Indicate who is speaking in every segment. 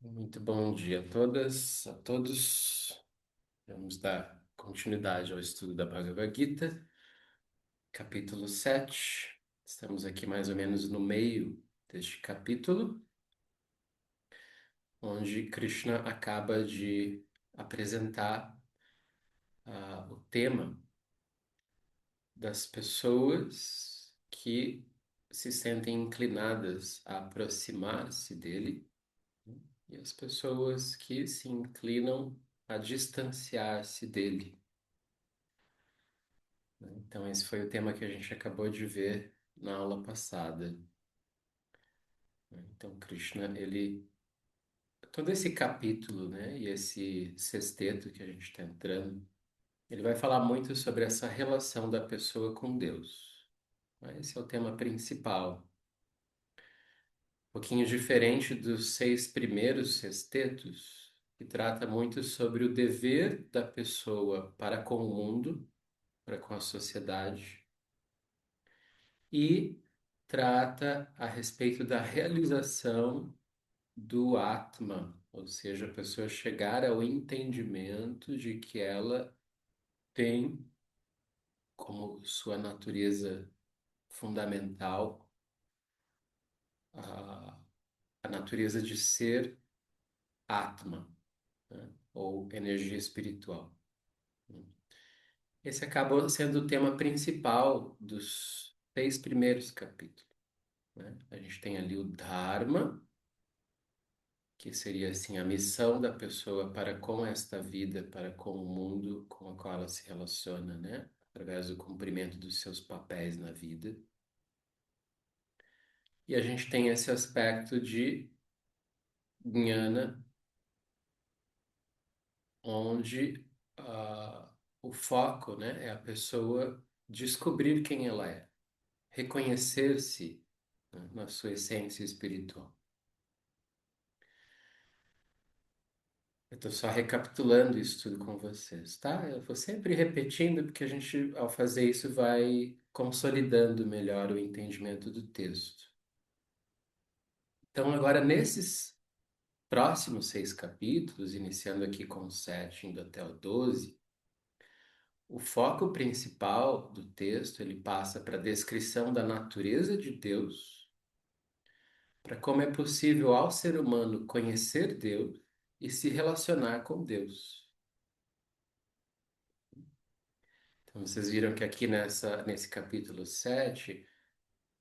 Speaker 1: Muito bom dia a todas, a todos. Vamos dar continuidade ao estudo da Bhagavad Gita, capítulo 7. Estamos aqui mais ou menos no meio deste capítulo, onde Krishna acaba de apresentar o tema das pessoas que se sentem inclinadas a aproximar-se dele, né, e as pessoas que se inclinam a distanciar-se dele. Né? Então, esse foi o tema que a gente acabou de ver na aula passada. Né? Então, Krishna, todo esse capítulo, né, e esse sexteto que a gente está entrando, ele vai falar muito sobre essa relação da pessoa com Deus. Né? Esse é o tema principal. Um pouquinho diferente dos seis primeiros sextetos, que trata muito sobre o dever da pessoa para com o mundo, para com a sociedade e trata a respeito da realização do Atma, ou seja, a pessoa chegar ao entendimento de que ela tem como sua natureza fundamental a, a natureza de ser Atma, né? Ou energia espiritual. Esse acabou sendo o tema principal dos seis primeiros capítulos. Né? A gente tem ali o Dharma, que seria assim a missão da pessoa para com esta vida, para com o mundo com o qual ela se relaciona, né? Através do cumprimento dos seus papéis na vida. E a gente tem esse aspecto de jnana, onde o foco, né, é a pessoa descobrir quem ela é, reconhecer-se, né, na sua essência espiritual. Eu estou só recapitulando isso tudo com vocês, tá? Eu vou sempre repetindo, porque a gente, ao fazer isso, vai consolidando melhor o entendimento do texto. Então, agora, nesses próximos seis capítulos, iniciando aqui com o 7, indo até o 12, o foco principal do texto, ele passa para a descrição da natureza de Deus, para como é possível ao ser humano conhecer Deus e se relacionar com Deus. Então, vocês viram que aqui nesse capítulo 7,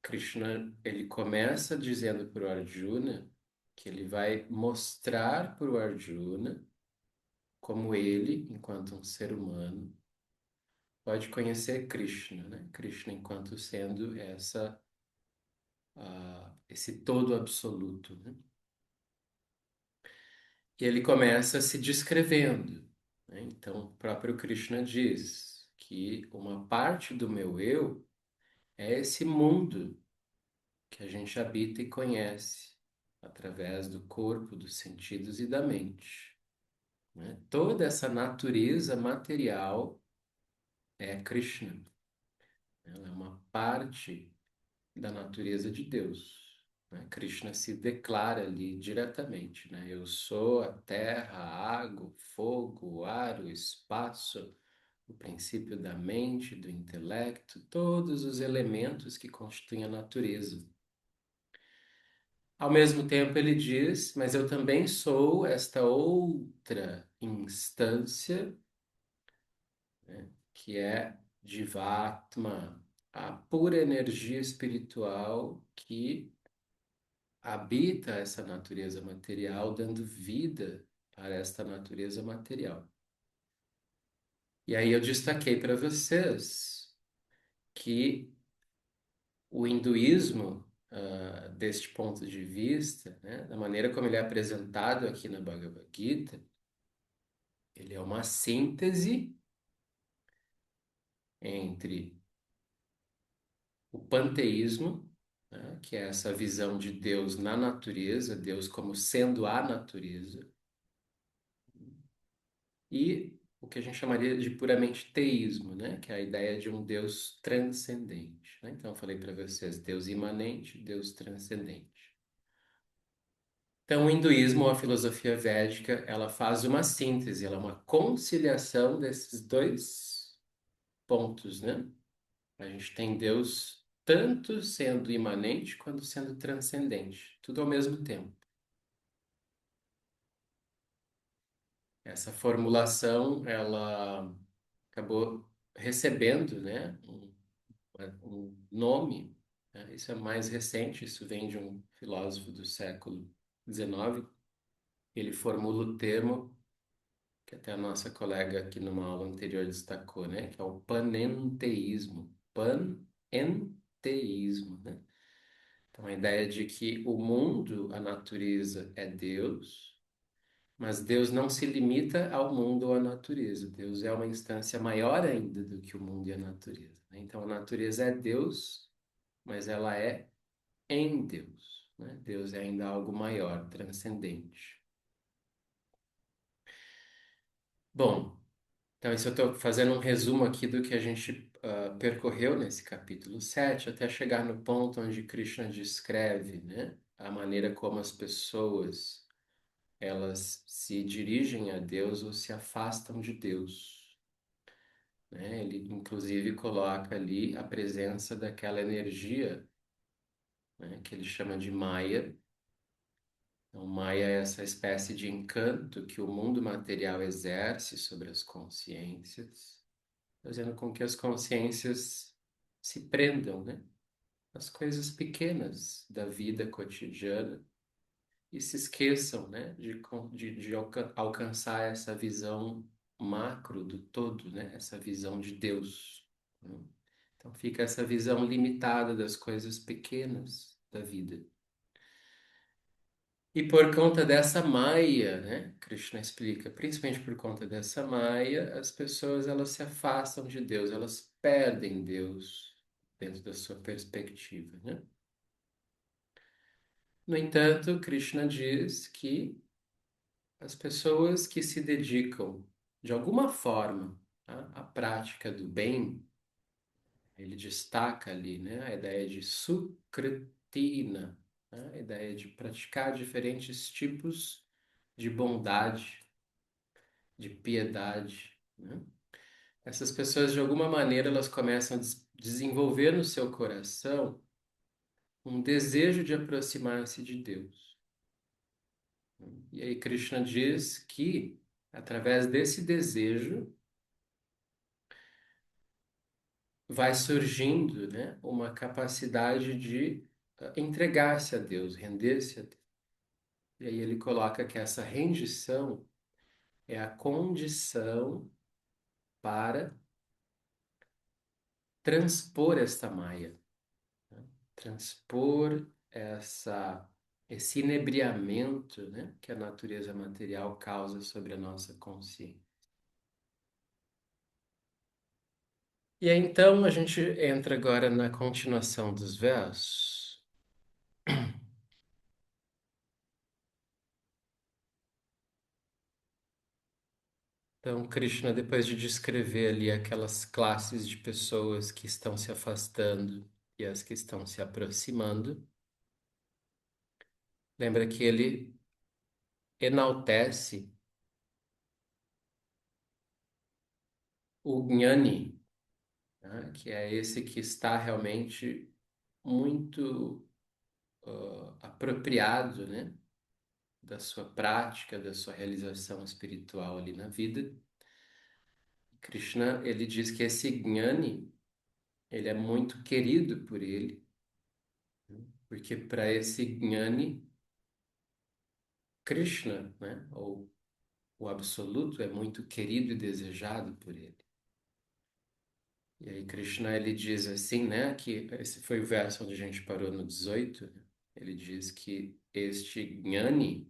Speaker 1: Krishna, ele começa dizendo para o Arjuna que ele vai mostrar para o Arjuna como ele, enquanto um ser humano, pode conhecer Krishna, né? Krishna enquanto sendo esse todo absoluto, né? E ele começa se descrevendo, né? Então, o próprio Krishna diz que uma parte do meu eu é esse mundo que a gente habita e conhece através do corpo, dos sentidos e da mente, né? Toda essa natureza material é Krishna. Ela é uma parte da natureza de Deus, né? Krishna se declara ali diretamente, né? Eu sou a terra, a água, o fogo, o ar, o espaço, o princípio da mente, do intelecto, todos os elementos que constituem a natureza. Ao mesmo tempo, ele diz: Mas eu também sou esta outra instância, né, que é Jivatma, a pura energia espiritual que habita essa natureza material, dando vida para esta natureza material. E aí eu destaquei para vocês que o hinduísmo, deste ponto de vista, né, da maneira como ele é apresentado aqui na Bhagavad Gita, ele é uma síntese entre o panteísmo, né, que é essa visão de Deus na natureza, Deus como sendo a natureza, e o que a gente chamaria de puramente teísmo, né, que é a ideia de um Deus transcendente, né? Então, eu falei para vocês, Deus imanente, Deus transcendente. Então, o hinduísmo, ou a filosofia védica, ela faz uma síntese, ela é uma conciliação desses dois pontos, né? A gente tem Deus tanto sendo imanente quanto sendo transcendente, tudo ao mesmo tempo. Essa formulação, ela acabou recebendo, né, um nome, né? Isso é mais recente, isso vem de um filósofo do século XIX. Ele formula o termo que até a nossa colega aqui numa aula anterior destacou, né, que é o panenteísmo. Panenteísmo, né? Então, a ideia de que o mundo, a natureza, é Deus, mas Deus não se limita ao mundo ou à natureza. Deus é uma instância maior ainda do que o mundo e a natureza, né? Então, a natureza é Deus, mas ela é em Deus, né? Deus é ainda algo maior, transcendente. Bom, então isso eu estou fazendo um resumo aqui do que a gente percorreu nesse capítulo 7 até chegar no ponto onde Krishna descreve, né, a maneira como as pessoas elas se dirigem a Deus ou se afastam de Deus, né? Ele inclusive coloca ali a presença daquela energia, né, que ele chama de Maya. Então, Maya é essa espécie de encanto que o mundo material exerce sobre as consciências, fazendo com que as consciências se prendam, né, às coisas pequenas da vida cotidiana e se esqueçam, né, de alcançar essa visão macro do todo, né, essa visão de Deus, né? Então fica essa visão limitada das coisas pequenas da vida. E por conta dessa maia, né, Krishna explica, principalmente por conta dessa maia, as pessoas elas se afastam de Deus, elas perdem Deus dentro da sua perspectiva, né? No entanto, Krishna diz que as pessoas que se dedicam de alguma forma, tá, à prática do bem, ele destaca ali, né, a ideia de sukritina, né, a ideia de praticar diferentes tipos de bondade, de piedade, né? Essas pessoas, de alguma maneira, elas começam a desenvolver no seu coração um desejo de aproximar-se de Deus. E aí Krishna diz que, através desse desejo, vai surgindo, né, uma capacidade de entregar-se a Deus, render-se a Deus. E aí ele coloca que essa rendição é a condição para transpor esta maia, né? Transpor esse inebriamento, né, que a natureza material causa sobre a nossa consciência. E aí, então a gente entra agora na continuação dos versos. Então, Krishna, depois de descrever ali aquelas classes de pessoas que estão se afastando e as que estão se aproximando, lembra que ele enaltece o Gnani, né? Que é esse que está realmente muito apropriado, né? Da sua prática, da sua realização espiritual ali na vida. Krishna, ele diz que esse Gnani, ele é muito querido por ele, porque para esse Gnani, Krishna, né, ou o Absoluto, é muito querido e desejado por ele. E aí Krishna ele diz assim, né, que esse foi o verso onde a gente parou no 18, né? Ele diz que este Gnani,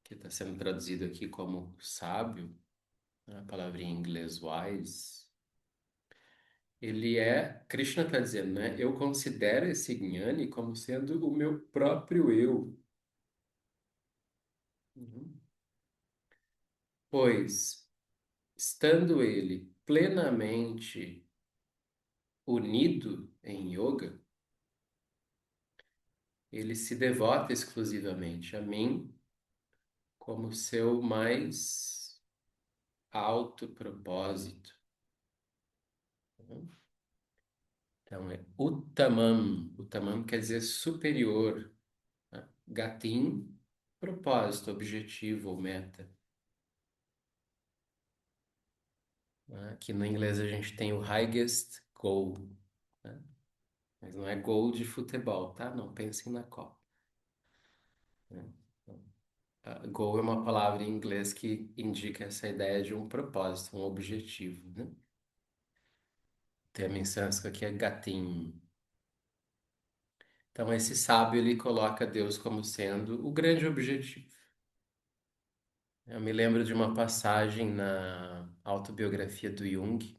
Speaker 1: que está sendo traduzido aqui como sábio, né, a palavra em inglês wise, ele é, Krishna está dizendo, né, eu considero esse Gnani como sendo o meu próprio eu. Uhum. Pois, estando ele plenamente unido em yoga, ele se devota exclusivamente a mim como seu mais alto propósito. Então é Uttamam. Uttamam quer dizer superior, né? Gatim, propósito, objetivo ou meta. Né? Aqui no inglês a gente tem o highest goal, né? Mas não é gol de futebol, tá? Não pensem na Copa, né? Então, goal é uma palavra em inglês que indica essa ideia de um propósito, um objetivo, né? O termo em sânscrito aqui é gatim. Então, esse sábio, ele coloca Deus como sendo o grande objetivo. Eu me lembro de uma passagem na autobiografia do Jung.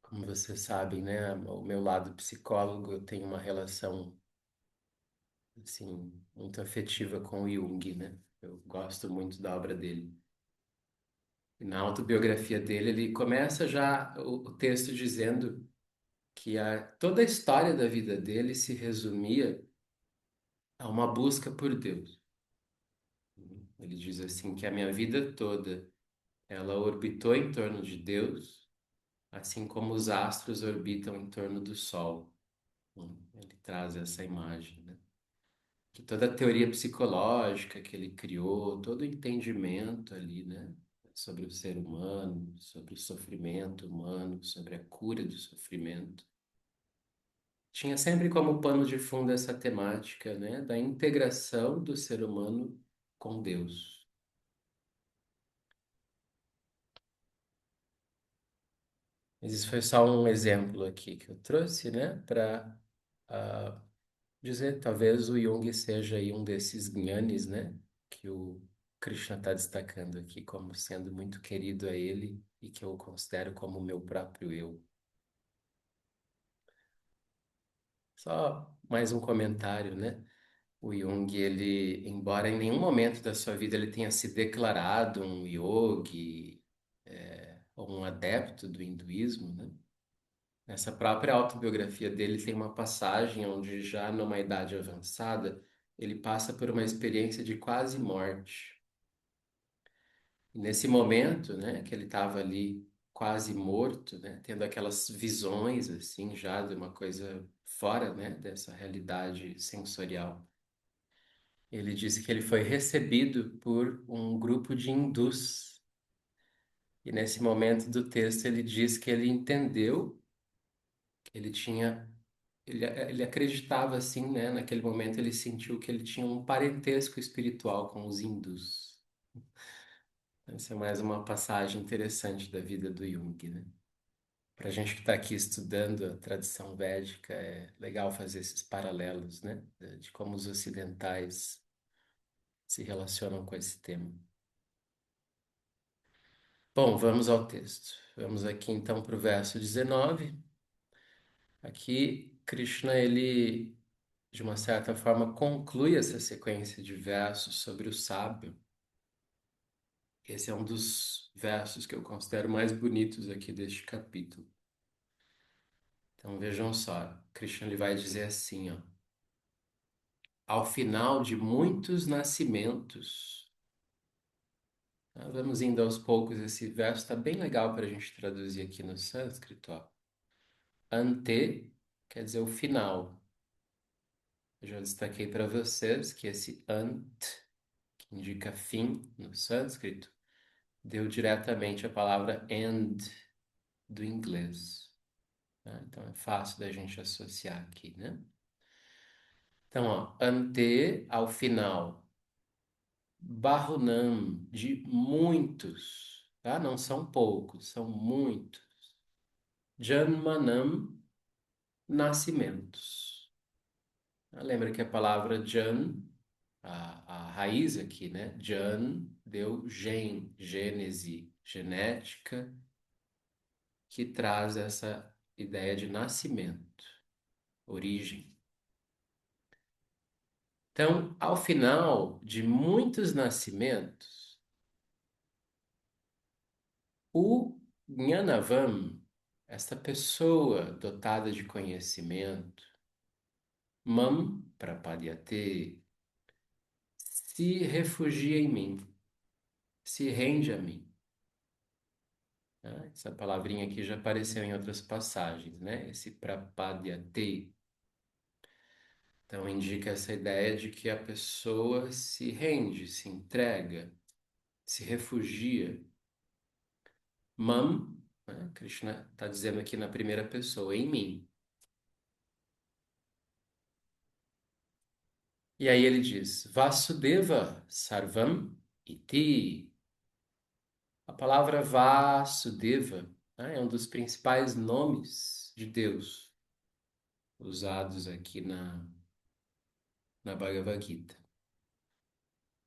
Speaker 1: Como vocês sabem, né? O meu lado psicólogo, eu tenho uma relação, assim, muito afetiva com o Jung, né? Eu gosto muito da obra dele. E na autobiografia dele, ele começa já o texto dizendo que toda a história da vida dele se resumia a uma busca por Deus. Ele diz assim que a minha vida toda ela orbitou em torno de Deus, assim como os astros orbitam em torno do Sol. Ele traz essa imagem, né? Que toda a teoria psicológica que ele criou, todo o entendimento ali, né? Sobre o ser humano, sobre o sofrimento humano, sobre a cura do sofrimento. Tinha sempre como pano de fundo essa temática, né? Da integração do ser humano com Deus. Mas isso foi só um exemplo aqui que eu trouxe, né? Para dizer, talvez o Jung seja aí um desses gnanis, né? Que o Krishna está destacando aqui como sendo muito querido a ele e que eu considero como o meu próprio eu. Só mais um comentário, né? O Jung, ele, embora em nenhum momento da sua vida ele tenha se declarado um yogi, ou um adepto do hinduísmo, né? Nessa própria autobiografia dele tem uma passagem onde já numa idade avançada ele passa por uma experiência de quase morte. E nesse momento, né, que ele estava ali quase morto, né, tendo aquelas visões assim já de uma coisa fora, né, dessa realidade sensorial. Ele disse que ele foi recebido por um grupo de hindus. E nesse momento do texto ele diz que ele entendeu que ele tinha ele acreditava assim, né? Naquele momento ele sentiu que ele tinha um parentesco espiritual com os hindus. Essa é mais uma passagem interessante da vida do Jung, né? Para a gente que está aqui estudando a tradição védica, é legal fazer esses paralelos, né? De como os ocidentais se relacionam com esse tema. Bom, vamos ao texto. Vamos aqui então para o verso 19. Aqui, Krishna, ele, de uma certa forma, conclui essa sequência de versos sobre o sábio. Esse é um dos versos que eu considero mais bonitos aqui deste capítulo. Então vejam só, Krishna ele vai dizer assim, ó, ao final de muitos nascimentos, tá? Vamos indo aos poucos, esse verso está bem legal para a gente traduzir aqui no sânscrito, ó. Ante quer dizer o final. Eu já destaquei para vocês que esse ant, que indica fim no sânscrito, deu diretamente a palavra end do inglês, né? Então é fácil da gente associar aqui, né? Então, ó, ante ao final, Bahunam de muitos, tá? Não são poucos, são muitos. Janmanam, nascimentos. Lembra que a palavra Jan, a raiz aqui, né? Jan deu gênese, genética, que traz essa ideia de nascimento, origem. Então, ao final de muitos nascimentos, o Jnanavam, esta pessoa dotada de conhecimento, Mam Prapadyate, se refugia em mim, se rende a mim. Né? Essa palavrinha aqui já apareceu em outras passagens, né? Esse prapadyate. Então, indica essa ideia de que a pessoa se rende, se entrega, se refugia. Mam, né? Krishna está dizendo aqui na primeira pessoa, em mim. E aí ele diz, Vasudeva Sarvam Iti. A palavra Vasudeva, né, é um dos principais nomes de Deus usados aqui na Bhagavad Gita.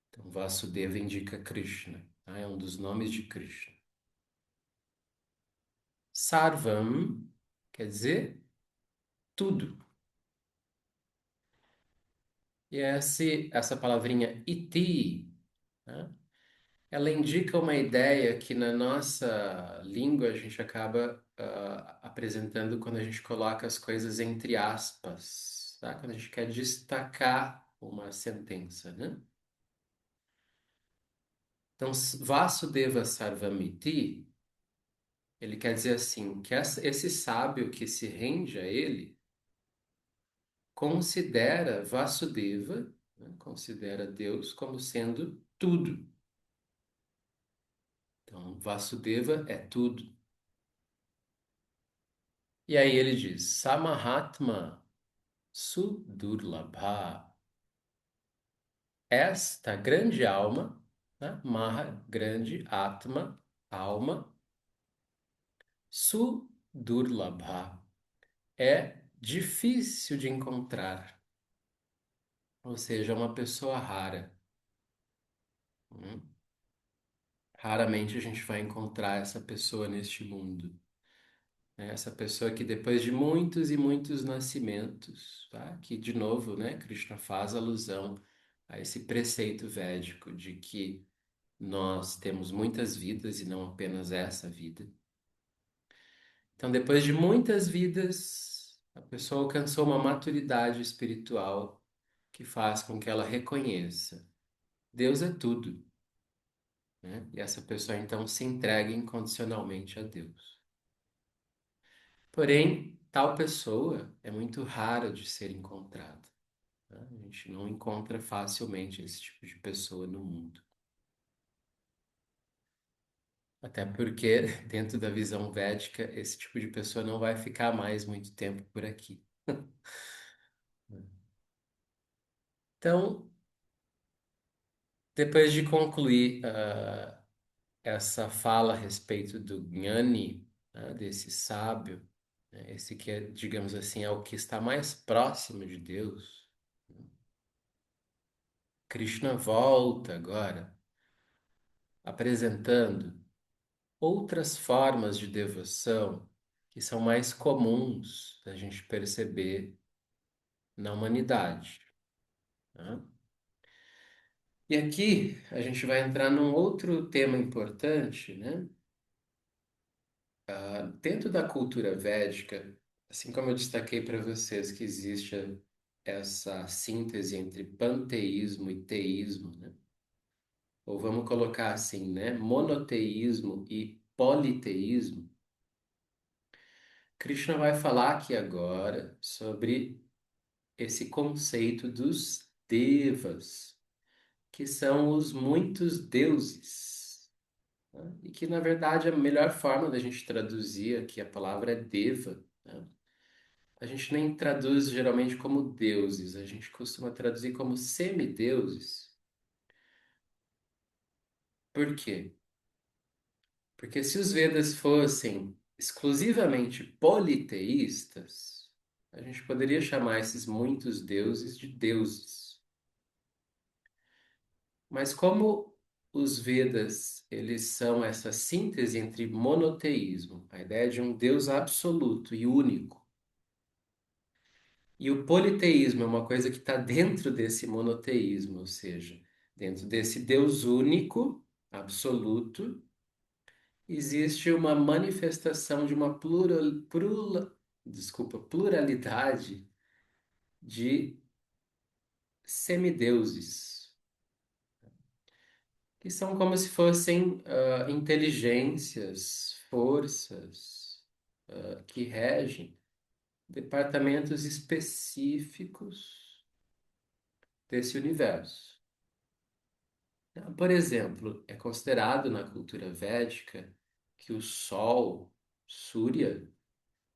Speaker 1: Então, Vasudeva indica Krishna, tá? É um dos nomes de Krishna. Sarvam quer dizer tudo. E essa palavrinha iti, né, ela indica uma ideia que na nossa língua a gente acaba apresentando quando a gente coloca as coisas entre aspas, tá? Quando a gente quer destacar uma sentença, né? Então, Vasudeva Sarvamiti, ele quer dizer assim, que esse sábio que se rende a ele considera Vasudeva, né? Considera Deus como sendo tudo. Então, Vasudeva é tudo. E aí ele diz, Samahatma Sudurlabha. Esta grande alma, né? Maha, grande, Atma, alma, Sudurlabha. É difícil de encontrar, ou seja, é uma pessoa rara. Hum. Raramente a gente vai encontrar essa pessoa neste mundo, né? Essa pessoa que depois de muitos e muitos nascimentos, tá? Que de novo, né, Krishna faz alusão a esse preceito védico de que nós temos muitas vidas e não apenas essa vida. Então, depois de muitas vidas, a pessoa alcançou uma maturidade espiritual que faz com que ela reconheça: Deus é tudo, né? E essa pessoa então se entrega incondicionalmente a Deus. Porém, tal pessoa é muito rara de ser encontrada, né? A gente não encontra facilmente esse tipo de pessoa no mundo. Até porque, dentro da visão védica, esse tipo de pessoa não vai ficar mais muito tempo por aqui. Então, depois de concluir essa fala a respeito do Gnani, né, desse sábio, né, esse que é, digamos assim, é o que está mais próximo de Deus, Krishna volta agora apresentando outras formas de devoção que são mais comuns da gente perceber na humanidade, né? E aqui a gente vai entrar num outro tema importante, né? Dentro da cultura védica, assim como eu destaquei para vocês que existe essa síntese entre panteísmo e teísmo, né? Ou vamos colocar assim, né? Monoteísmo e politeísmo. Krishna vai falar aqui agora sobre esse conceito dos devas, que são os muitos deuses, né? E que, na verdade, a melhor forma da gente traduzir aqui a palavra é deva, né? A gente nem traduz geralmente como deuses, a gente costuma traduzir como semideuses. Por quê? Porque se os Vedas fossem exclusivamente politeístas, a gente poderia chamar esses muitos deuses de deuses. Mas como os Vedas, eles são essa síntese entre monoteísmo, a ideia de um Deus absoluto e único, e o politeísmo é uma coisa que está dentro desse monoteísmo, ou seja, dentro desse Deus único, absoluto, existe uma manifestação de uma desculpa, pluralidade de semideuses. que são como se fossem inteligências, forças que regem departamentos específicos desse universo. Por exemplo, é considerado na cultura védica que o Sol, Surya,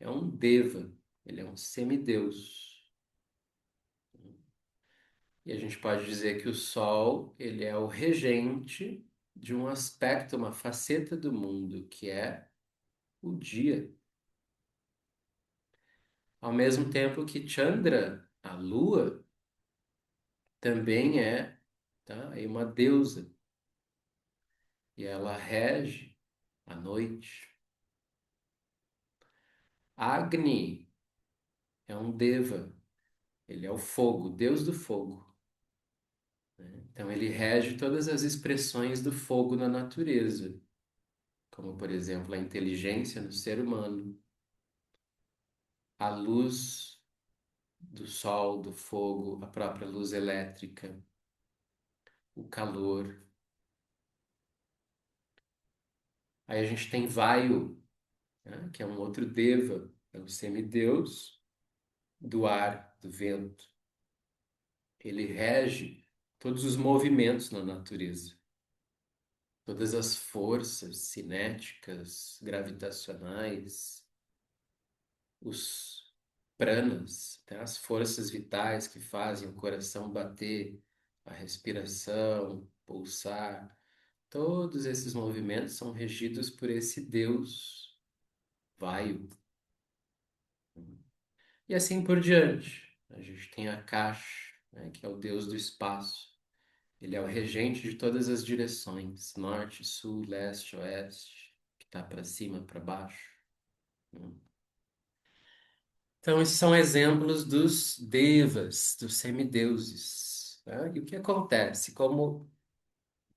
Speaker 1: é um deva, ele é um semideus. E a gente pode dizer que o Sol, ele é o regente de um aspecto, uma faceta do mundo, que é o dia. Ao mesmo tempo que Chandra, a Lua, também é, tá, aí uma deusa, e ela rege a noite. Agni é um deva, ele é o fogo, deus do fogo. Então ele rege todas as expressões do fogo na natureza, como por exemplo a inteligência no ser humano, a luz do sol, do fogo, a própria luz elétrica, o calor. Aí a gente tem Vayu, né, que é um outro deva, é o semideus do ar, do vento. Ele rege todos os movimentos na natureza, todas as forças cinéticas, gravitacionais, os pranas, tá? As forças vitais que fazem o coração bater, a respiração, pulsar. Todos esses movimentos são regidos por esse Deus, Vayu. E assim por diante. A gente tem Akash, né, que é o Deus do espaço. Ele é o regente de todas as direções, norte, sul, leste, oeste, que está para cima, para baixo. Né? Então, esses são exemplos dos devas, dos semideuses. Né? E o que acontece? Como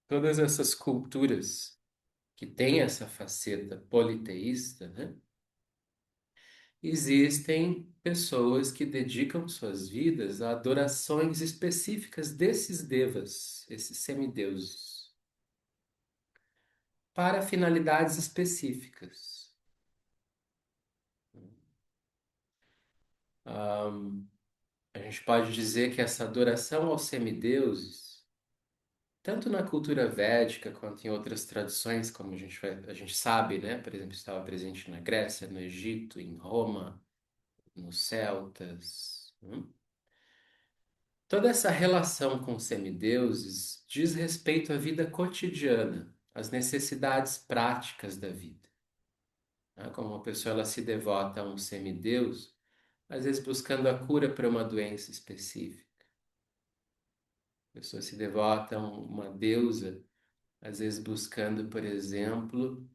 Speaker 1: todas essas culturas que têm essa faceta politeísta, né? Existem pessoas que dedicam suas vidas a adorações específicas desses devas, esses semideuses, para finalidades específicas. A gente pode dizer que essa adoração aos semideuses, tanto na cultura védica quanto em outras tradições, como a gente sabe, né? Por exemplo, estava presente na Grécia, no Egito, em Roma, nos celtas. Toda essa relação com os semideuses diz respeito à vida cotidiana, às necessidades práticas da vida. Né? Como uma pessoa ela se devota a um semideus, às vezes buscando a cura para uma doença específica. A pessoa se devota a uma deusa, às vezes buscando, por exemplo,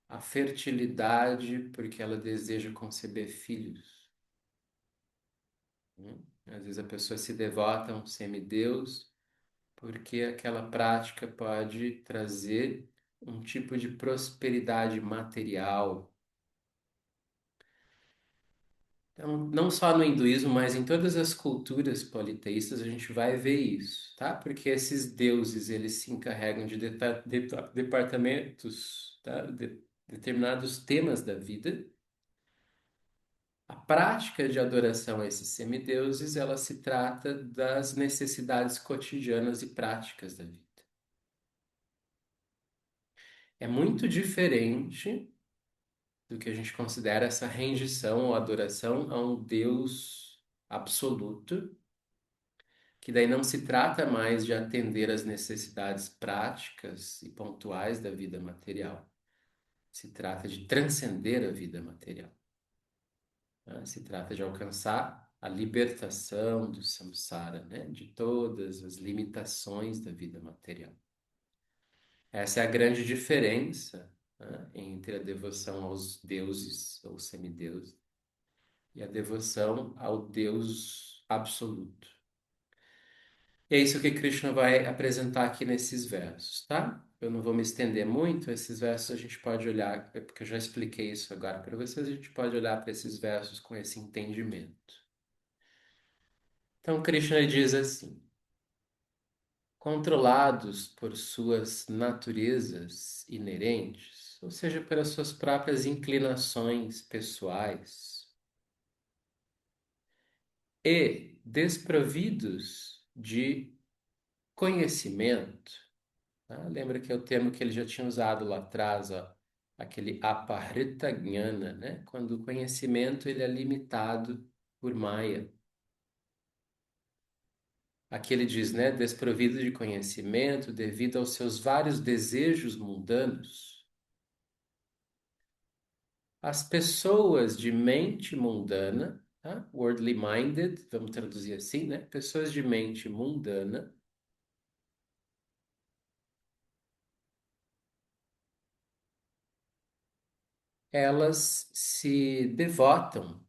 Speaker 1: a fertilidade porque ela deseja conceber filhos. Né? Às vezes a pessoa se devota a um semideus porque aquela prática pode trazer um tipo de prosperidade material. Então, não só no hinduísmo, mas em todas as culturas politeístas a gente vai ver isso, tá? Porque esses deuses, eles se encarregam de departamentos, tá? Determinados temas da vida. A prática de adoração a esses semideuses, ela se trata das necessidades cotidianas e práticas da vida. É muito diferente do que a gente considera essa rendição ou adoração a um Deus absoluto, que daí não se trata mais de atender às necessidades práticas e pontuais da vida material. Se trata de transcender a vida material. Né? Se trata de alcançar a libertação do samsara, né? De todas as limitações da vida material. Essa é a grande diferença, né, entre a devoção aos deuses ou semideuses e a devoção ao Deus absoluto. E é isso que Krishna vai apresentar aqui nesses versos, tá? Eu não vou me estender muito, esses versos a gente pode olhar, porque eu já expliquei isso agora para vocês, a gente pode olhar para esses versos com esse entendimento. Então, Krishna diz assim: controlados por suas naturezas inerentes, ou seja, pelas suas próprias inclinações pessoais, e desprovidos de conhecimento. Tá? Lembra que é o termo que ele já tinha usado lá atrás, ó, aquele aparita gnana, né? Quando o conhecimento ele é limitado por Maya. Aqui ele diz, né? Desprovido de conhecimento devido aos seus vários desejos mundanos. As pessoas de mente mundana, tá? Worldly minded, vamos traduzir assim, né? Pessoas de mente mundana, elas se devotam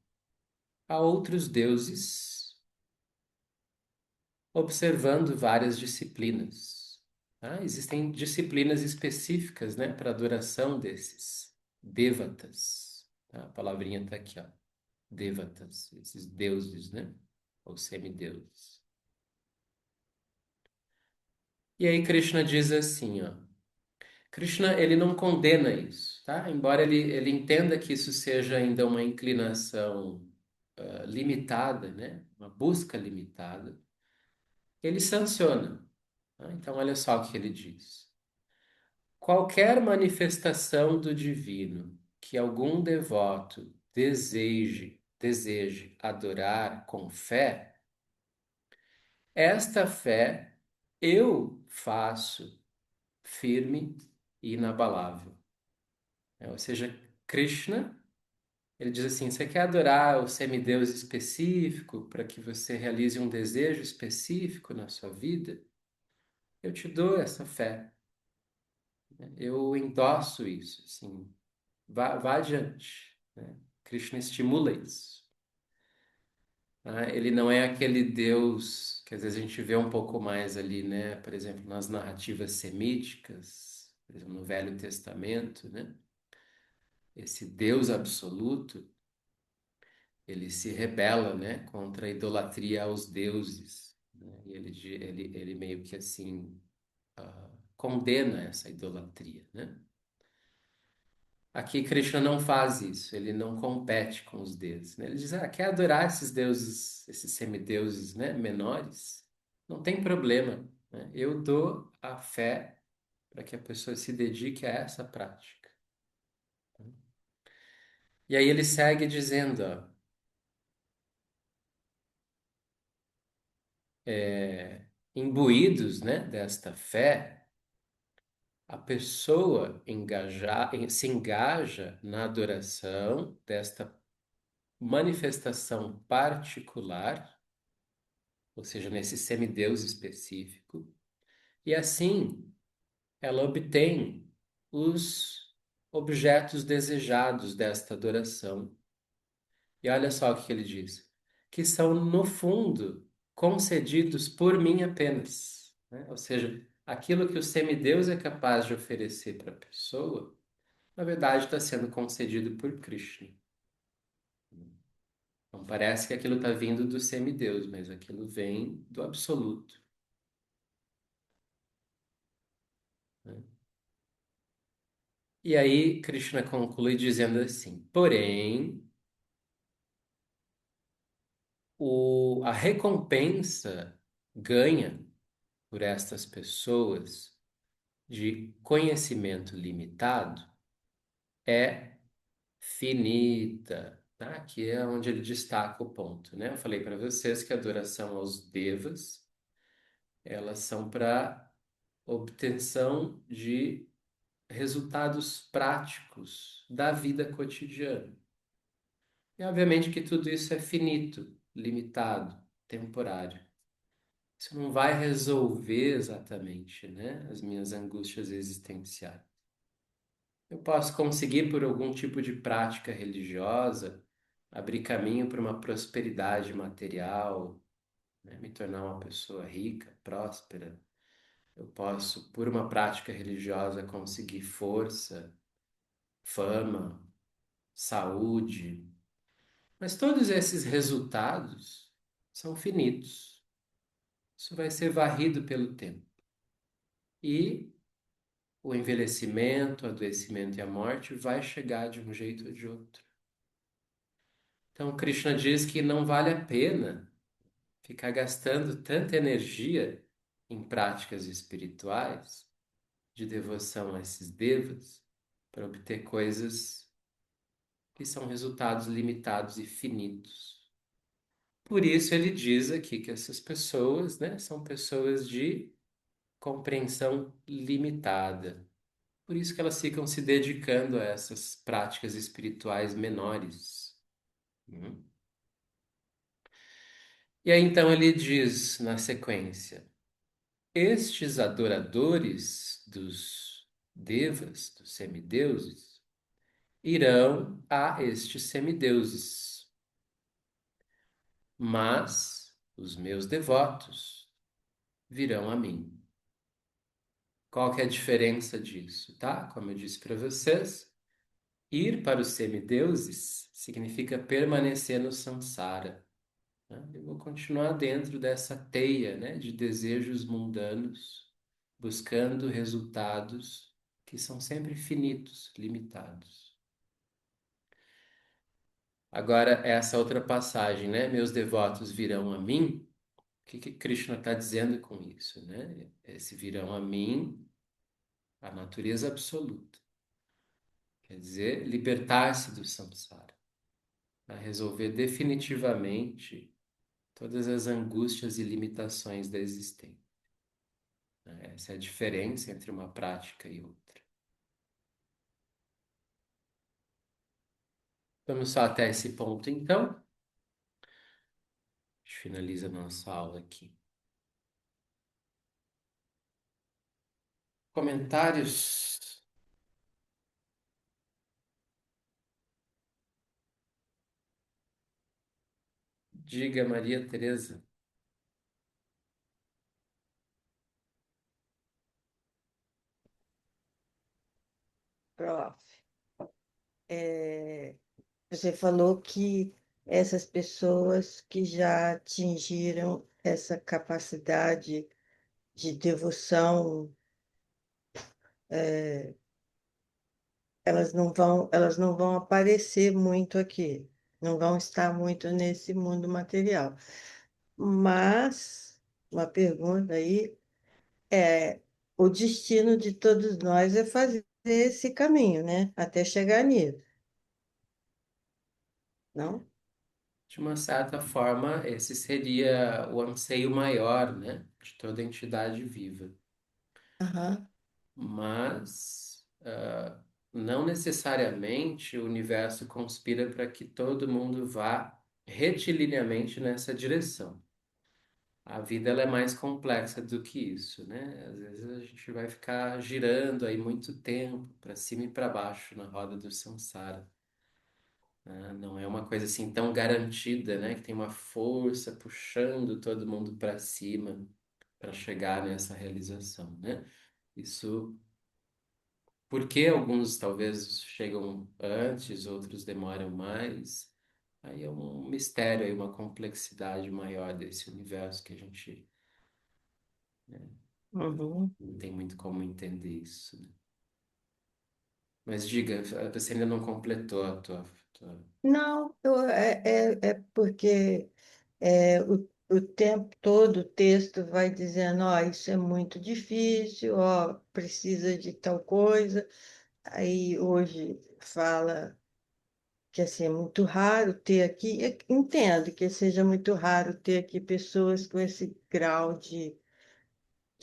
Speaker 1: a outros deuses, observando várias disciplinas. Tá? Existem disciplinas específicas, né, para adoração desses devatas. Tá? A palavrinha está aqui, ó. Devatas, esses deuses, né? Ou semideuses. E aí Krishna diz assim, ó. Krishna, ele não condena isso, tá? Embora ele entenda que isso seja ainda uma inclinação limitada, né? Uma busca limitada, ele sanciona. Tá? Então, olha só o que ele diz. Qualquer manifestação do divino que algum devoto deseje adorar com fé, esta fé eu faço firme e inabalável. Ou seja, Krishna, ele diz assim: você quer adorar o semideus específico para que você realize um desejo específico na sua vida? Eu te dou essa fé. Eu endosso isso, assim, vá adiante, né? Krishna estimula isso. Tá? Ele não é aquele Deus que às vezes a gente vê um pouco mais ali, né? Por exemplo, nas narrativas semíticas, por exemplo, no Velho Testamento, né? Esse Deus absoluto, ele se rebela, né? Contra a idolatria aos deuses, né? E ele meio que assim condena essa idolatria, né? Aqui Krishna não faz isso, ele não compete com os deuses, né? Ele diz, quer adorar esses deuses, esses semideuses, né, menores? Não tem problema, né? Eu dou a fé para que a pessoa se dedique a essa prática. E aí ele segue dizendo, ó, imbuídos, né, desta fé, a pessoa se engaja na adoração desta manifestação particular, ou seja, nesse semideus específico, e assim ela obtém os objetos desejados desta adoração. E olha só o que ele diz: que são, no fundo, concedidos por mim apenas. Né? Ou seja, aquilo que o semideus é capaz de oferecer para a pessoa, na verdade está sendo concedido por Krishna. Não parece que aquilo está vindo do semideus, mas aquilo vem do absoluto. Né? E aí Krishna conclui dizendo assim: porém, a recompensa ganha por estas pessoas de conhecimento limitado é finita. Tá? Aqui é onde ele destaca o ponto, né? Eu falei para vocês que a adoração aos devas, elas são para obtenção de resultados práticos da vida cotidiana. E obviamente que tudo isso é finito, limitado, temporário. Isso não vai resolver exatamente, né, as minhas angústias existenciais. Eu posso conseguir, por algum tipo de prática religiosa, abrir caminho para uma prosperidade material, né, me tornar uma pessoa rica, próspera. Eu posso, por uma prática religiosa, conseguir força, fama, saúde. Mas todos esses resultados são finitos. Isso vai ser varrido pelo tempo. e o envelhecimento, o adoecimento e a morte vai chegar de um jeito ou de outro. Então, Krishna diz que não vale a pena ficar gastando tanta energia em práticas espirituais de devoção a esses devas para obter coisas que são resultados limitados e finitos. Por isso ele diz aqui que essas pessoas, né, são pessoas de compreensão limitada. Por isso que elas ficam se dedicando a essas práticas espirituais menores. Hum. E aí então ele diz na sequência: estes adoradores dos devas, dos semideuses, irão a estes semideuses, mas os meus devotos virão a mim. Qual que é a diferença disso, tá? Como eu disse para vocês, ir para os semideuses significa permanecer no samsara, né? Eu vou continuar dentro dessa teia, né, de desejos mundanos, buscando resultados que são sempre finitos, limitados. Agora, essa outra passagem, né? Meus devotos virão a mim. O que que Krishna está dizendo com isso, né? Esse virão a mim, a natureza absoluta. Quer dizer, libertar-se do samsara, para resolver definitivamente todas as angústias e limitações da existência, né? Essa é a diferença entre uma prática e outra. Vamos só até esse ponto, então. A gente finaliza a nossa aula aqui. Comentários? Diga, Maria Tereza.
Speaker 2: Prof. É, você falou que essas pessoas que já atingiram essa capacidade de devoção, é, elas não vão aparecer muito aqui, não vão estar muito nesse mundo material. Mas uma pergunta aí é, o destino de todos nós é fazer esse caminho, né? Até chegar nisso, não?
Speaker 1: De uma certa forma, esse seria o anseio maior, né, de toda entidade viva.
Speaker 2: Aham.
Speaker 1: Mas não necessariamente o universo conspira para que todo mundo vá retilineamente nessa direção. A vida ela é mais complexa do que isso, né? Às vezes a gente vai ficar girando aí muito tempo para cima e para baixo na roda do samsara, né? Não é uma coisa assim tão garantida, né? Que tem uma força puxando todo mundo para cima para chegar nessa realização, né? Isso porque alguns talvez chegam antes, outros demoram mais. Aí é um mistério, aí uma complexidade maior desse universo que a gente, né,
Speaker 2: Uhum.
Speaker 1: não tem muito como entender isso, né? Mas diga, você ainda não completou a tua...
Speaker 2: Não, é porque o tempo todo o texto vai dizendo, ó, isso é muito difícil, ó, precisa de tal coisa. Aí hoje fala que assim, é muito raro ter aqui, eu entendo que seja muito raro ter aqui pessoas com esse grau de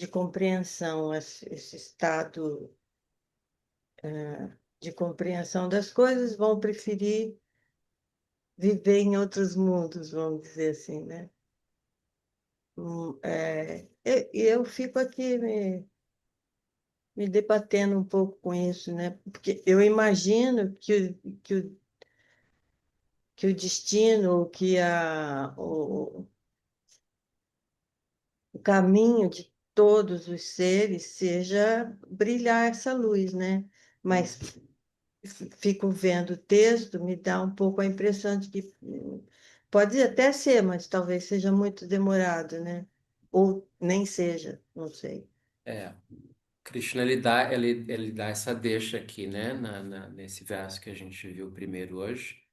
Speaker 2: compreensão, esse estado de compreensão das coisas, vão preferir viver em outros mundos, vamos dizer assim, né? Eu fico aqui me debatendo um pouco com isso, né? Porque eu imagino que o destino, o caminho de todos os seres seja brilhar essa luz, né? Mas fico vendo o texto, me dá um pouco a impressão de que pode até ser, mas talvez seja muito demorado, né? Ou nem seja, não sei.
Speaker 1: É. Krishna ele dá essa deixa aqui, né, nesse verso que a gente viu primeiro hoje,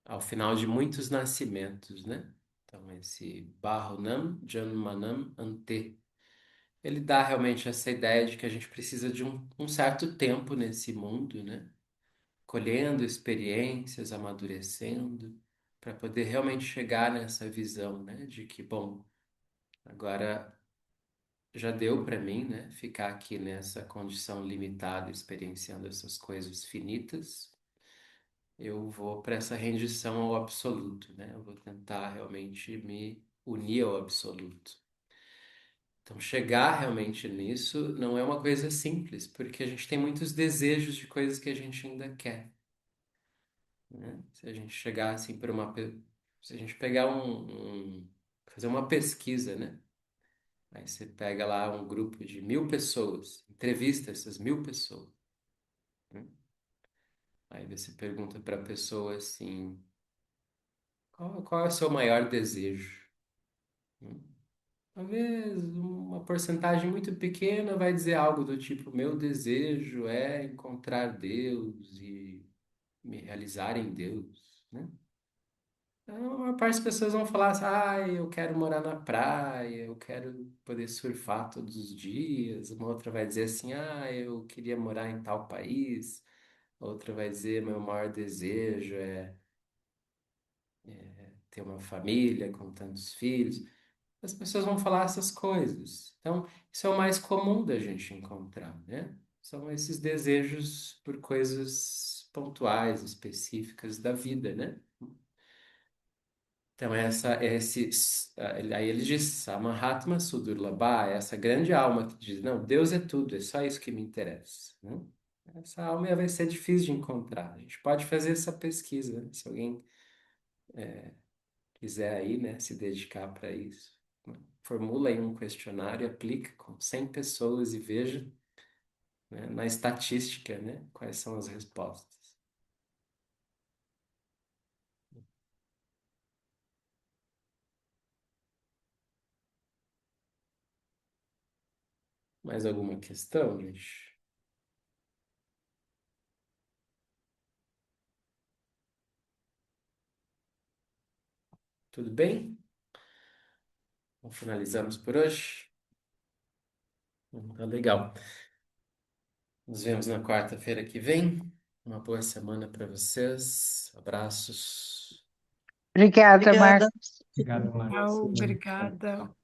Speaker 1: ao final de muitos nascimentos, né? Então, esse Bahunam Janmanam Ante. Ele dá realmente essa ideia de que a gente precisa de um certo tempo nesse mundo, né? Colhendo experiências, amadurecendo, para poder realmente chegar nessa visão, né? De que, bom, agora já deu para mim, né? Ficar aqui nessa condição limitada, experienciando essas coisas finitas. Eu vou para essa rendição ao absoluto, né? Eu vou tentar realmente me unir ao absoluto. Então, chegar realmente nisso não é uma coisa simples, porque a gente tem muitos desejos de coisas que a gente ainda quer, né? Se a gente chegar assim para se a gente pegar fazer uma pesquisa, né? Aí você pega lá um grupo de 1.000 pessoas, entrevista essas 1.000 pessoas, né? Aí você pergunta para a pessoa assim, qual é o seu maior desejo? Né? Talvez uma porcentagem muito pequena vai dizer algo do tipo: meu desejo é encontrar Deus e me realizar em Deus, né? Então, a maior parte das pessoas vão falar assim: eu quero morar na praia, eu quero poder surfar todos os dias. Uma outra vai dizer assim: eu queria morar em tal país. Outra vai dizer: meu maior desejo é ter uma família com tantos filhos. As pessoas vão falar essas coisas. Então, isso é o mais comum da gente encontrar, né? São esses desejos por coisas pontuais, específicas da vida, né? Então, aí ele diz, Samahatma Sudurlabha, essa grande alma que diz, não, Deus é tudo, é só isso que me interessa, né? Essa alma vai ser difícil de encontrar. A gente pode fazer essa pesquisa, né? Se alguém quiser aí, né, se dedicar para isso, né? Formula aí um questionário, aplica com 100 pessoas e veja, né, na estatística, né, quais são as respostas. Mais alguma questão, gente? Tudo bem? Então, finalizamos por hoje? Tá legal. Nos vemos na quarta-feira que vem. Uma boa semana para vocês. Abraços.
Speaker 3: Obrigada,
Speaker 2: Obrigada.
Speaker 3: Marcos.
Speaker 4: Obrigado, Marcos.
Speaker 3: Tchau, obrigada.